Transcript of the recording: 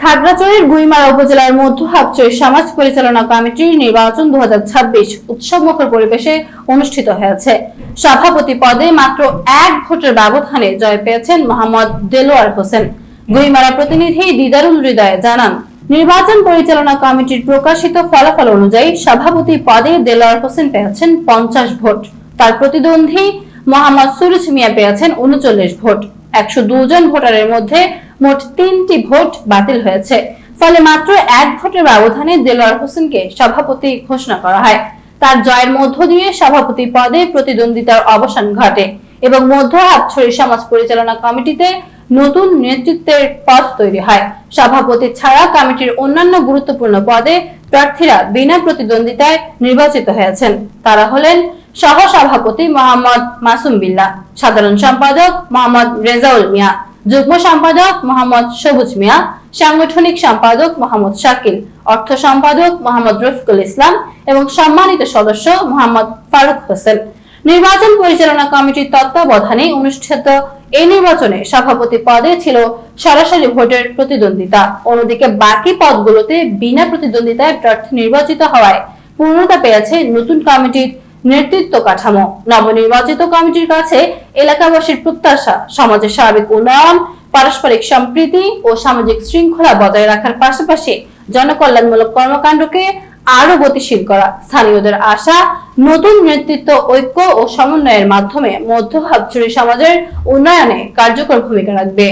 খাগড়াছড়ির গুইমারা উপজেলার মধ্য হাবচর সমাজ পরিচালনা কমিটির নির্বাচন 2026 উৎসবমুখর পরিবেশে অনুষ্ঠিত হয়েছে। সভাপতি পদে মাত্র 1 ভোটের ব্যবধানে জয় পেয়েছেন মোহাম্মদ দেলোয়ার হোসেন। গুইমারা প্রতিনিধি দিদারুল হৃদয় জানান, নির্বাচন পরিচালনা কমিটির প্রকাশিত ফলাফল অনুযায়ী সভাপতি পদে দেলোয়ার হোসেন পেয়েছেন 50 ভোট। তার প্রতিদ্বন্দ্বী মোহাম্মদ সুরুজ মিয়া পেয়েছেন 39 ভোট। 102 জন ভোটারের মধ্যে মোট 3টি ভোট বাতিল হয়েছে। ফলে মাত্র 1 ভোটের ব্যবধানে দেলোয়ার হোসেনকে সভাপতি ঘোষণা করা হয়। তার জয়ের মধ্য দিয়ে সভাপতি পদে প্রতিদ্বন্দ্বিতার অবসান ঘটে এবং মধ্য হাবছড়ি সমাজ পরিচালনা কমিটিতে নতুন নেতৃত্বের পথ তৈরি হয়। সভাপতি ছাড়া কমিটির অন্যান্য গুরুত্বপূর্ণ পদে প্রার্থীরা বিনা প্রতিদ্বন্দ্বিতায় নির্বাচিত হয়েছেন। তারা হলেন সহ সভাপতি মোহাম্মদ মাসুম বিল্লাহ, সাধারণ সম্পাদক মোহাম্মদ রেজাউল মিয়া, যুগ্ম সম্পাদক মোহাম্মদ সবুজ মিয়া, সাংগঠনিক সম্পাদক মোহাম্মদ শাকিল, অর্থ সম্পাদক মোহাম্মদ রফিকুল ইসলাম এবং সম্মানিত সদস্য মোহাম্মদ ফারুক হোসেন। নির্বাচন পরিচালনা কমিটির তত্ত্বাবধানে অনুষ্ঠিত এই নির্বাচনে সভাপতি পদে ছিল সরাসরি ভোটের প্রতিদ্বন্দ্বিতা। অন্যদিকে বাকি পদগুলোতে বিনা প্রতিদ্বন্দ্বিতায় প্রার্থী নির্বাচিত হওয়ায় পূর্ণতা পেয়েছে নতুন কমিটির নেতৃত্ব কাঠামো। নবনির্বাচিত কমিটির কাছে এলাকাবাসীর প্রত্যাশা সমাজের সার্বিক উন্নয়ন, পারস্পরিক সম্প্রীতি ও সামাজিক শৃঙ্খলা বজায় রাখার পাশাপাশি জনকল্যাণমূলক কর্মকাণ্ডকে আরো গতিশীল করা। স্থানীয়দের আশা, নতুন নেতৃত্ব ঐক্য ও সমন্বয়ের মাধ্যমে মধ্য হাবছড়ি সমাজের উন্নয়নে কার্যকর ভূমিকা রাখবে।